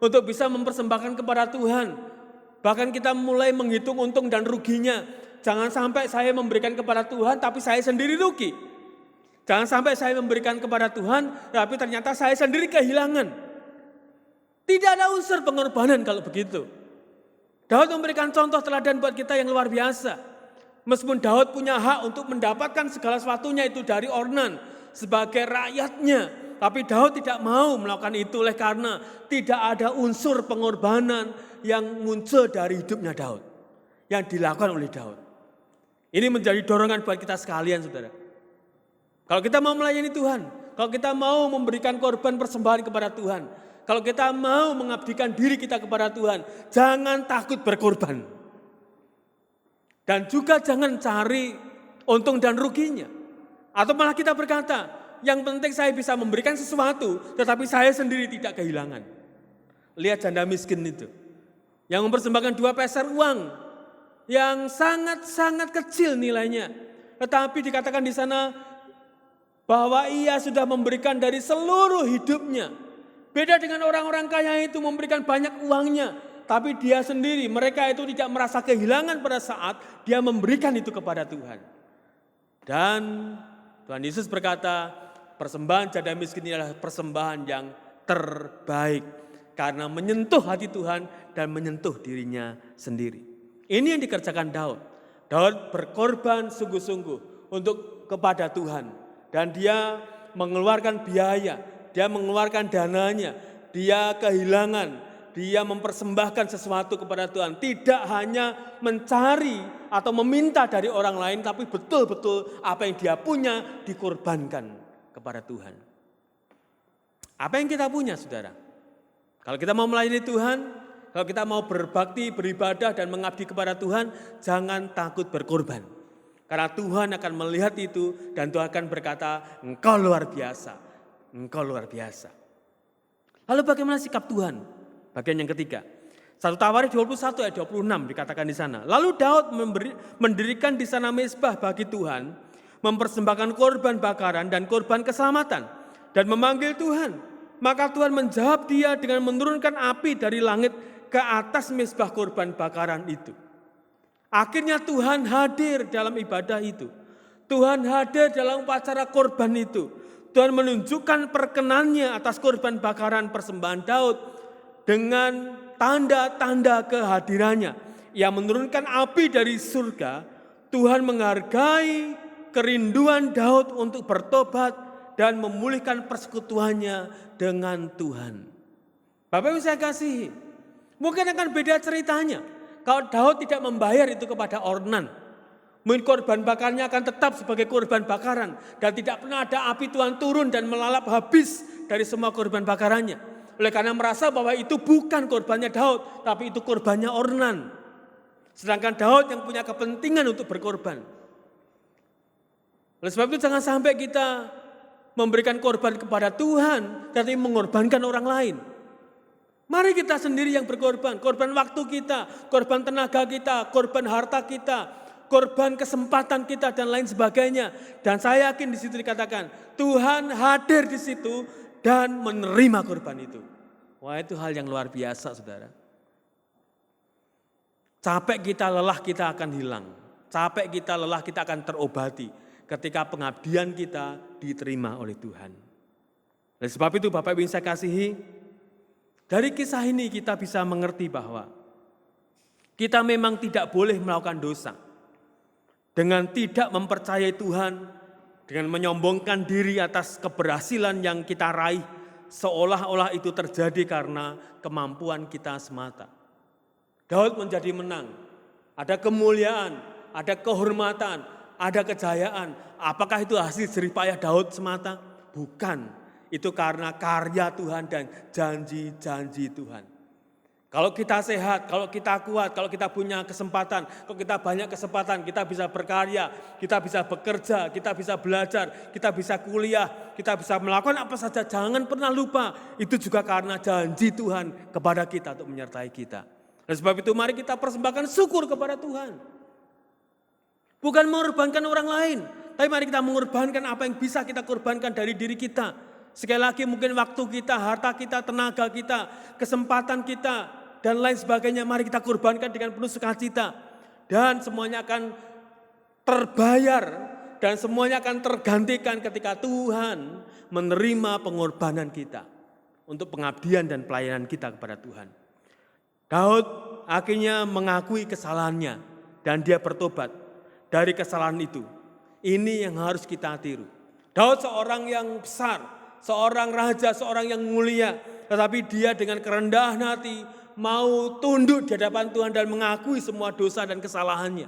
Untuk bisa mempersembahkan kepada Tuhan. Bahkan kita mulai menghitung untung dan ruginya. Jangan sampai saya memberikan kepada Tuhan tapi saya sendiri rugi. Jangan sampai saya memberikan kepada Tuhan, tapi ternyata saya sendiri kehilangan. Tidak ada unsur pengorbanan kalau begitu. Daud memberikan contoh teladan buat kita yang luar biasa. Meskipun Daud punya hak untuk mendapatkan segala sesuatunya itu dari Ornan sebagai rakyatnya. Tapi Daud tidak mau melakukan itu oleh karena tidak ada unsur pengorbanan yang muncul dari hidupnya Daud. Yang dilakukan oleh Daud. Ini menjadi dorongan buat kita sekalian saudara. Kalau kita mau melayani Tuhan, kalau kita mau memberikan korban persembahan kepada Tuhan, kalau kita mau mengabdikan diri kita kepada Tuhan, jangan takut berkorban. Dan juga jangan cari untung dan ruginya. Atau malah kita berkata, yang penting saya bisa memberikan sesuatu, tetapi saya sendiri tidak kehilangan. Lihat janda miskin itu, yang mempersembahkan 2 peser uang, yang sangat-sangat kecil nilainya. Tetapi dikatakan di sana, bahwa ia sudah memberikan dari seluruh hidupnya. Beda dengan orang-orang kaya itu memberikan banyak uangnya. Tapi dia sendiri, mereka itu tidak merasa kehilangan pada saat dia memberikan itu kepada Tuhan. Dan Tuhan Yesus berkata, persembahan janda miskin ini adalah persembahan yang terbaik. Karena menyentuh hati Tuhan dan menyentuh dirinya sendiri. Ini yang dikerjakan Daud. Daud berkorban sungguh-sungguh untuk kepada Tuhan. Dan dia mengeluarkan biaya, dia mengeluarkan dananya, dia kehilangan, dia mempersembahkan sesuatu kepada Tuhan. Tidak hanya mencari atau meminta dari orang lain, tapi betul-betul apa yang dia punya dikorbankan kepada Tuhan. Apa yang kita punya saudara? Kalau kita mau melayani Tuhan, kalau kita mau berbakti, beribadah dan mengabdi kepada Tuhan, jangan takut berkorban. Karena Tuhan akan melihat itu dan Tuhan akan berkata, engkau luar biasa, engkau luar biasa. Lalu bagaimana sikap Tuhan? Bagian yang ketiga. 1 Tawarikh 21 ayat 26 dikatakan di sana. Lalu Daud mendirikan di sana mezbah bagi Tuhan, mempersembahkan korban bakaran dan korban keselamatan dan memanggil Tuhan. Maka Tuhan menjawab dia dengan menurunkan api dari langit ke atas mezbah korban bakaran itu. Akhirnya Tuhan hadir dalam ibadah itu. Tuhan hadir dalam upacara korban itu. Tuhan menunjukkan perkenannya atas korban bakaran persembahan Daud dengan tanda-tanda kehadirannya. Ia menurunkan api dari surga. Tuhan menghargai kerinduan Daud untuk bertobat dan memulihkan persekutuannya dengan Tuhan. Bapak Ibu saya kasihi, mungkin akan beda ceritanya. Kalau Daud tidak membayar itu kepada Ornan, mungkin korban bakarnya akan tetap sebagai korban bakaran dan tidak pernah ada api Tuhan turun dan melalap habis dari semua korban bakarannya. Oleh karena merasa bahwa itu bukan korbannya Daud, tapi itu korbannya Ornan. Sedangkan Daud yang punya kepentingan untuk berkorban. Oleh sebab itu jangan sampai kita memberikan korban kepada Tuhan, tapi mengorbankan orang lain. Mari kita sendiri yang berkorban, korban waktu kita, korban tenaga kita, korban harta kita, korban kesempatan kita dan lain sebagainya. Dan saya yakin di situ dikatakan, Tuhan hadir di situ dan menerima korban itu. Wah, itu hal yang luar biasa, saudara. Capek kita, lelah kita akan hilang. Capek kita, lelah kita akan terobati ketika pengabdian kita diterima oleh Tuhan. Oleh sebab itu Bapak Ibu yang saya kasihi, dari kisah ini kita bisa mengerti bahwa kita memang tidak boleh melakukan dosa. Dengan tidak mempercayai Tuhan, dengan menyombongkan diri atas keberhasilan yang kita raih, seolah-olah itu terjadi karena kemampuan kita semata. Daud menjadi menang, ada kemuliaan, ada kehormatan, ada kejayaan. Apakah itu hasil jerih payah Daud semata? Bukan, itu karena karya Tuhan dan janji-janji Tuhan. Kalau kita sehat, kalau kita kuat, kalau kita punya kesempatan, kalau kita banyak kesempatan, kita bisa berkarya, kita bisa bekerja, kita bisa belajar, kita bisa kuliah, kita bisa melakukan apa saja. Jangan pernah lupa, itu juga karena janji Tuhan kepada kita untuk menyertai kita. Dan sebab itu mari kita persembahkan syukur kepada Tuhan. Bukan mengorbankan orang lain, tapi mari kita mengorbankan apa yang bisa kita korbankan dari diri kita. Sekali lagi mungkin waktu kita, harta kita, tenaga kita, kesempatan kita, dan lain sebagainya. Mari kita korbankan dengan penuh sukacita. Dan semuanya akan terbayar dan semuanya akan tergantikan ketika Tuhan menerima pengorbanan kita untuk pengabdian dan pelayanan kita kepada Tuhan. Daud akhirnya mengakui kesalahannya dan dia bertobat dari kesalahan itu. Ini yang harus kita tiru. Daud seorang yang besar, seorang raja, seorang yang mulia, tetapi dia dengan kerendahan hati mau tunduk di hadapan Tuhan dan mengakui semua dosa dan kesalahannya.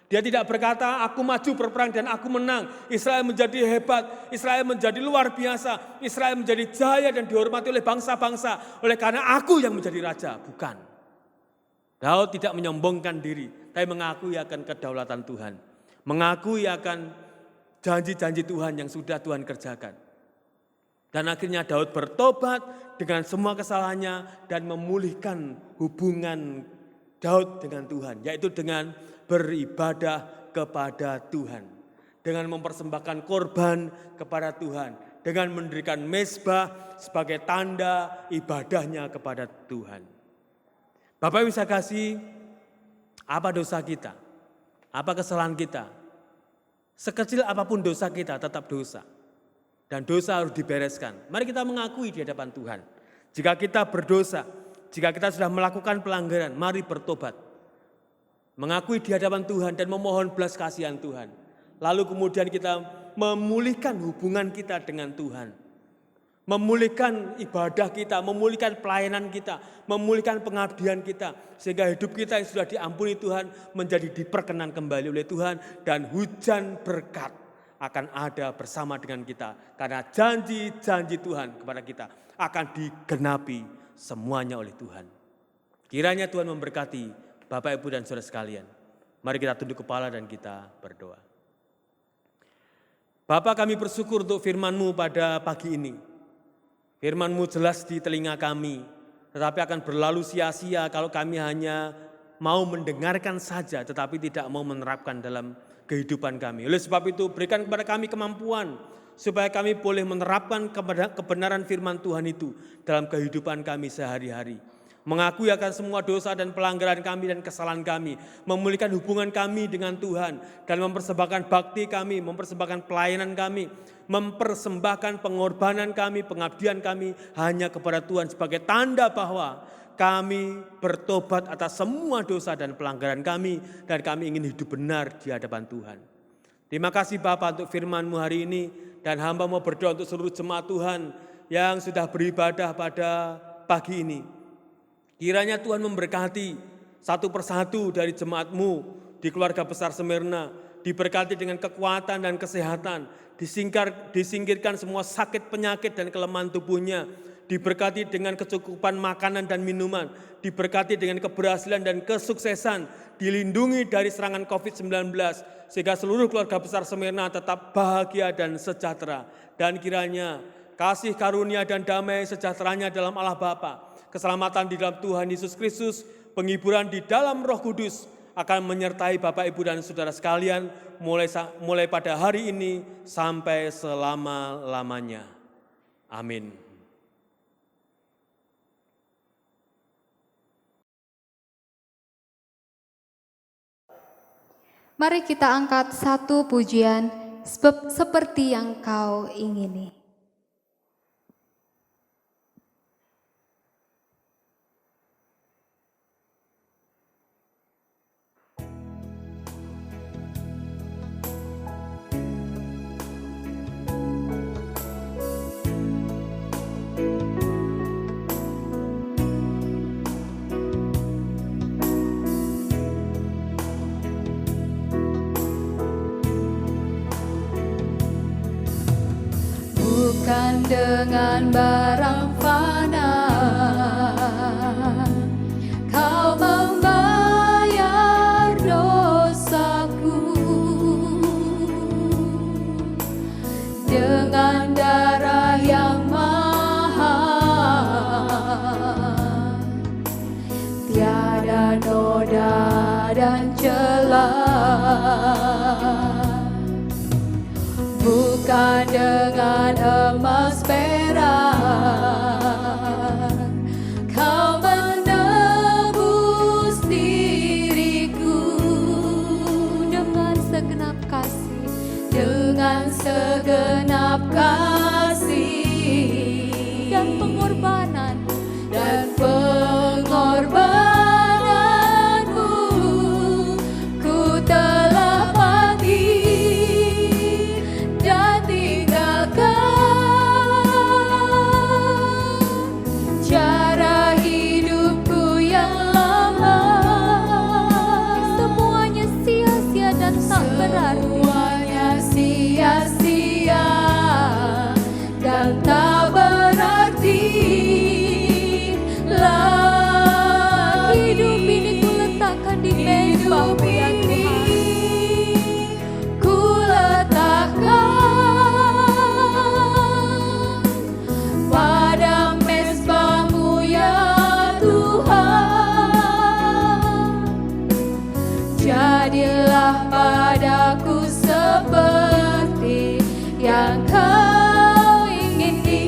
Dia tidak berkata, aku maju berperang dan aku menang. Israel menjadi hebat, Israel menjadi luar biasa, Israel menjadi jaya dan dihormati oleh bangsa-bangsa. Oleh karena aku yang menjadi raja, bukan. Daud tidak menyombongkan diri, tapi mengakui akan kedaulatan Tuhan. Mengakui akan janji-janji Tuhan yang sudah Tuhan kerjakan. Dan akhirnya Daud bertobat dengan semua kesalahannya dan memulihkan hubungan Daud dengan Tuhan. Yaitu dengan beribadah kepada Tuhan. Dengan mempersembahkan korban kepada Tuhan. Dengan mendirikan mezbah sebagai tanda ibadahnya kepada Tuhan. Bapak Ibu saya kasih, apa dosa kita? Apa kesalahan kita? Sekecil apapun dosa kita tetap dosa. Dan dosa harus dibereskan. Mari kita mengakui di hadapan Tuhan. Jika kita berdosa, jika kita sudah melakukan pelanggaran, mari bertobat. Mengakui di hadapan Tuhan dan memohon belas kasihan Tuhan. Lalu kemudian kita memulihkan hubungan kita dengan Tuhan. Memulihkan ibadah kita, memulihkan pelayanan kita, memulihkan pengabdian kita. Sehingga hidup kita yang sudah diampuni Tuhan menjadi diperkenan kembali oleh Tuhan. Dan hujan berkat akan ada bersama dengan kita. Karena janji-janji Tuhan kepada kita akan digenapi semuanya oleh Tuhan. Kiranya Tuhan memberkati Bapak, Ibu, dan saudara sekalian. Mari kita tunduk kepala dan kita berdoa. Bapak, kami bersyukur untuk firman-Mu pada pagi ini. Firman-Mu jelas di telinga kami, tetapi akan berlalu sia-sia kalau kami hanya mau mendengarkan saja, tetapi tidak mau menerapkan dalam kehidupan kami. Oleh sebab itu, berikan kepada kami kemampuan, supaya kami boleh menerapkan kebenaran firman Tuhan itu dalam kehidupan kami sehari-hari. Mengakui akan semua dosa dan pelanggaran kami dan kesalahan kami, memulihkan hubungan kami dengan Tuhan, dan mempersembahkan bakti kami, mempersembahkan pelayanan kami, mempersembahkan pengorbanan kami, pengabdian kami hanya kepada Tuhan sebagai tanda bahwa kami bertobat atas semua dosa dan pelanggaran kami, dan kami ingin hidup benar di hadapan Tuhan. Terima kasih Bapak untuk firman-Mu hari ini, dan hamba mau berdoa untuk seluruh jemaat Tuhan yang sudah beribadah pada pagi ini. Kiranya Tuhan memberkati satu persatu dari jemaat-Mu di keluarga besar Smyrna, diberkati dengan kekuatan dan kesehatan, disingkirkan semua sakit, penyakit, dan kelemahan tubuhnya, diberkati dengan kecukupan makanan dan minuman, diberkati dengan keberhasilan dan kesuksesan, dilindungi dari serangan COVID-19, sehingga seluruh keluarga besar Smyrna tetap bahagia dan sejahtera. Dan kiranya kasih karunia dan damai sejahteranya dalam Allah Bapa, keselamatan di dalam Tuhan Yesus Kristus, penghiburan di dalam Roh Kudus akan menyertai Bapak, Ibu, dan saudara sekalian mulai pada hari ini sampai selama-lamanya. Amin. Mari kita angkat satu pujian seperti yang Kau ingini. Bukan dengan barang fana Kau membayar dosaku, dengan darah yang mahal, tiada noda dan celah. Bukan dengan emas perak Kau menebus diriku, dengan segenap kasih, dengan segenap kasih dan pengorbananmu, ku telah mati dan tinggalkan cara hidupku yang lama. Semuanya sia-sia dan tak berarti. Semuanya sia-sia dan tak berarti. Hidup ini ku letakkan di mezbahmu ya Tuhan. Ku letakkan pada mezbahmu ya Tuhan. Jadilah padaku seperti yang Kau ingini.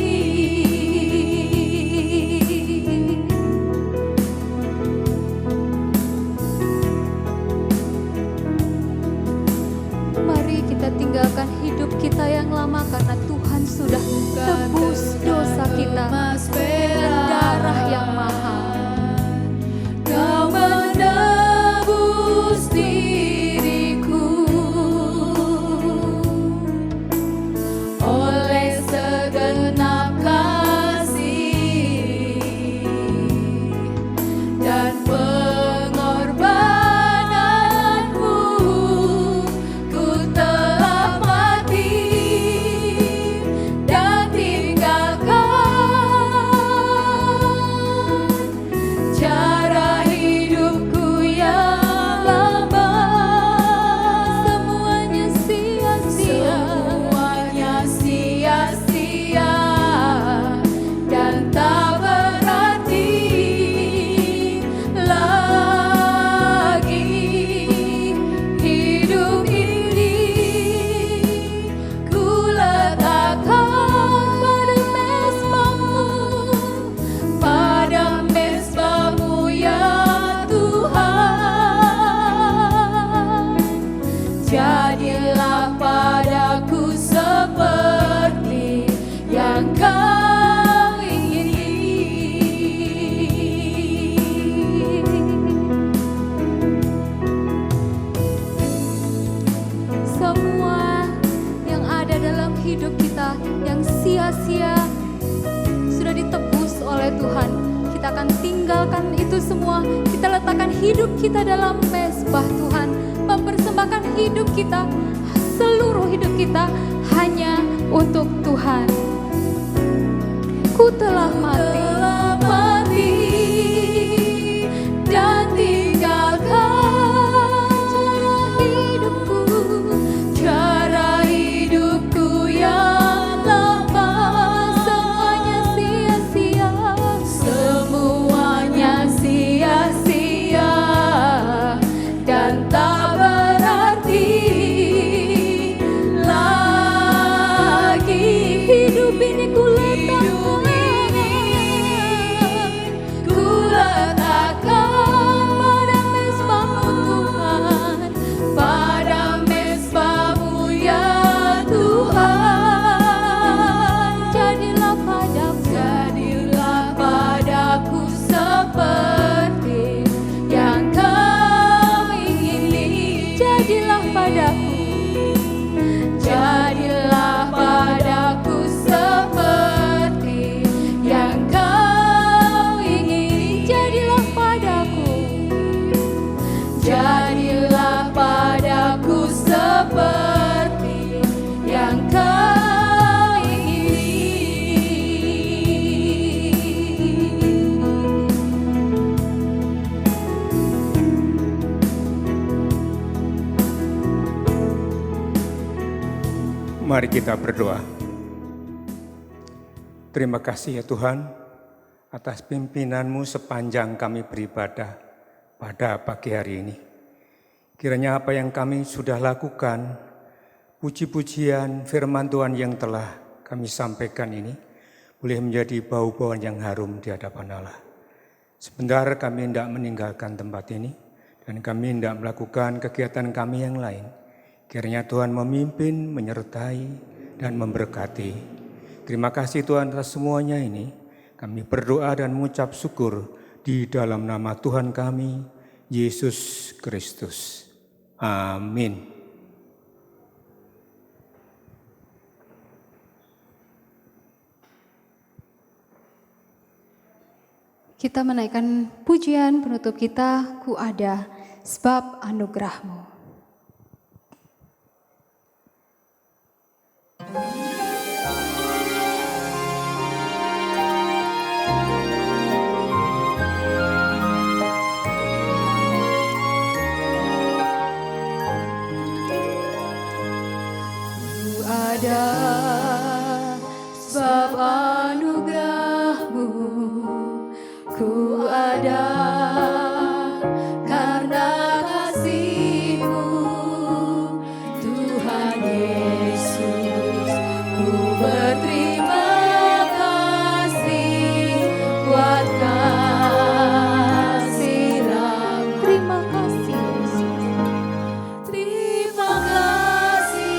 Mari kita tinggalkan hidup kita yang lama, karena Tuhan sudah tebus dosa kita dengan darah yang mahal. Kau menebus diriku oleh segenap kasih dan pengorbananmu. Ku telah mati dan tinggalkan cara hidupku yang lama. Semuanya sia-sia, semuanya sia-sia dan tak berarti lagi. Hidup ini ku letakkan pada mezbahmu ya Tuhan. Jadilah padaku seperti yang Kau ingini. Semua yang ada dalam hidup kita yang sia-sia sudah ditebus oleh Tuhan. Kita akan tinggalkan itu semua. Kita letakkan hidup kita dalam mezbah Tuhan, mempersembahkan hidup kita, seluruh hidup kita hanya untuk Tuhan. Ku ku telah mati dan tinggalkan cara hidupku yang lama. Semuanya sia-sia, semuanya sia-sia dan tak berarti lagi. Hidup ini ku letakkan pada mezbahmu Tuhan, pada mezbahmu ya Tuhan. Jadilah padaku seperti yang Kau ingini. Jadilah padaku seperti yang Kau ingini. Jadilah padaku seperti yang Kau ingini. Mari kita berdoa. Terima kasih ya Tuhan atas pimpinan-Mu sepanjang kami beribadah pada pagi hari ini. Kiranya apa yang kami sudah lakukan, puji-pujian firman Tuhan yang telah kami sampaikan ini, boleh menjadi bau-bauan yang harum di hadapan Allah. Sebentar kami hendak meninggalkan tempat ini, dan kami hendak melakukan kegiatan kami yang lain. Kiranya Tuhan memimpin, menyertai, dan memberkati. Terima kasih Tuhan atas semuanya ini. Kami berdoa dan mengucap syukur di dalam nama Tuhan kami, Yesus Kristus. Amin. Kita menaikkan pujian penutup kita, ku ada sebab anugerah-Mu. Ada sebab anugerah-Mu, ku ada karena kasih-Mu, Tuhan Yesus. Ku berterima kasih buat kasih-Mu. Terima kasih Yesus. Terima kasih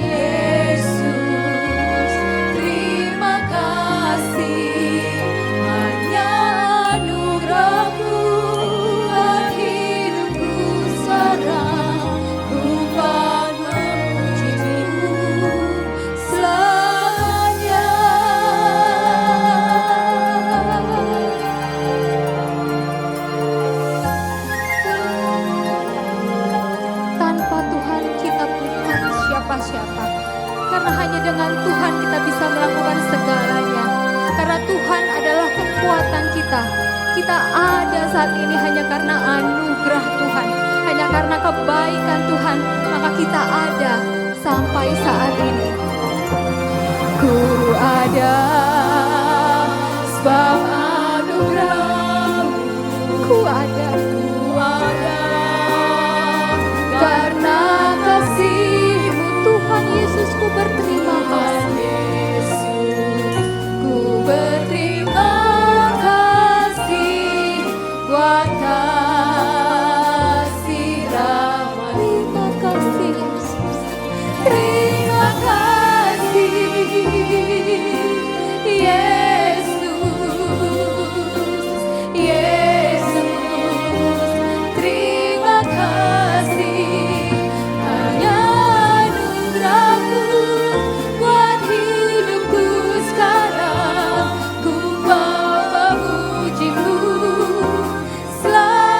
Yesus, terima kasih. Hanya anugerah-Mu buat hidupku sekarang. Ku memuji-Mu selamanya. Tanpa Tuhan kita bukan siapa-siapa. Karena hanya dengan Tuhan kita bisa melakukan segalanya. Karena Tuhan adalah kekuatan kita. Kita ada saat ini hanya karena anugerah Tuhan. Hanya karena kebaikan Tuhan, maka kita ada sampai saat ini. Ku ada sebab anugerah-Mu. Ku ada karena kasih-Mu, Tuhan Yesus. Ku berterima kasih. Ku berterima kasih buat kasih rahmat. Terima kasih Yesus. Terima kasih Yesus. Yesus, terima kasih. Hanya anugerah-Mu buat hidupku sekarang. Ku mau memuji-Mu selamanya.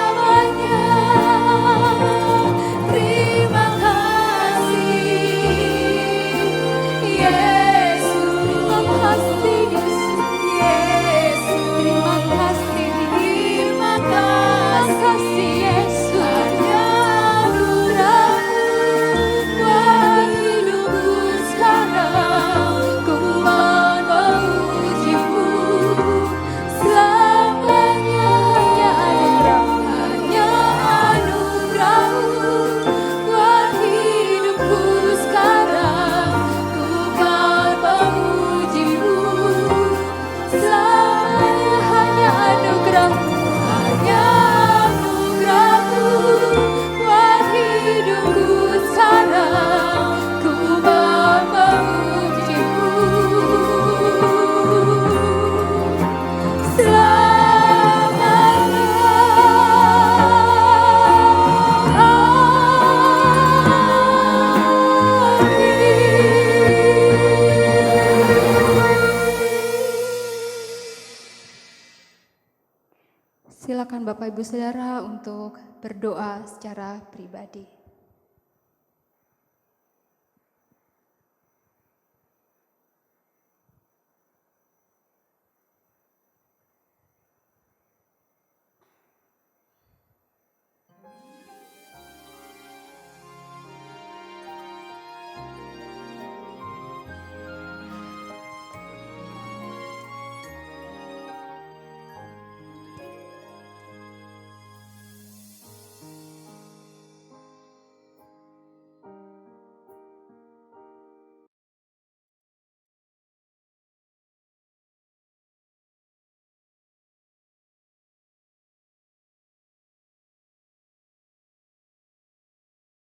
Bapak Ibu Saudara untuk berdoa secara pribadi.